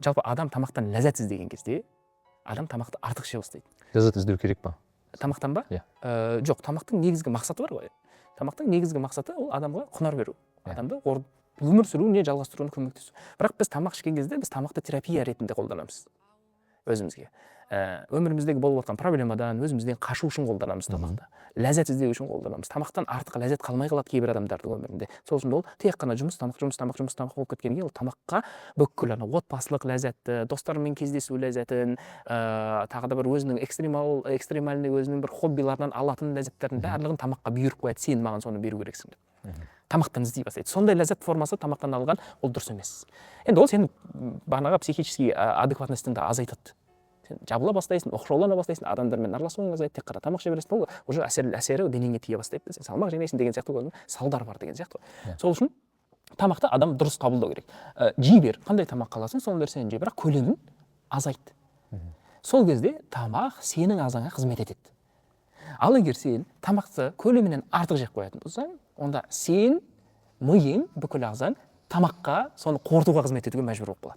жалпы адам тамақтан ләззат іздеген кезде адам тамақты артық іше бастайды. Ләззат іздеу керек па? Тамақтан ба? Иә. Жоқ, тамақтың негізгі мақсаты бар ғой. Тамақтың негізгі мақсаты ол адамға құнар беру. Адамды өмір сүруіне жалғастыруына көмектесу. Бірақ біз тамақ ішкен кезде біз тамақты терапия ретінде қолданамыз өзімізге. Өміріміздегі болып жатқан проблемадан өзімізден қашу үшін қолданамыз тамақты. Ләззат іздеу үшін қолданамыз. Тамақтан артық ләззат қалмай қалады кейбір адамдардың өмірінде. Сол үшін ол тек қана жұмыс тамақ болып кеткеннен кейін ол тамаққа бүкіл отбасылық ләззатты, достарымен кездесу ләззатын, тағы да бір өзінің экстремальный өзінің бір хоббиларынан алатын ләззаттардың барлығын тамаққа бұйырып қояды. Сен маған соны беру керексің деп. Тамақтан іздей бастайды. Сондай ләззат формасы тамақтан алған ол дұрыс емес. Енді ол сенің бағанағы психический адекватностьтіңді азайтады. Сен жабыла бастайсың, оқшаулана бастайсың, адамдармен араласуың азайды, тек қана тамақ жей бересің, ол уже әсері денеңе тие бастайды. Сен салмақ жемейсің деген сияқты салдар бар деген сияқты. Сол үшін тамақты адам дұрыс қабылдау керек. Жей бер, қандай тамақ қаласың, сол нәрсені жей, бірақ көлемін азайт. Сол кезде тамақ сенің ағзаңа қызмет етеді. Ал егер сен тамақты көлемінен артық жеп қоятын болсаң, онда сен миың бүкіл ағзаң тамаққа соны қорытуға қызмет етуге мәжбүр болып қалады.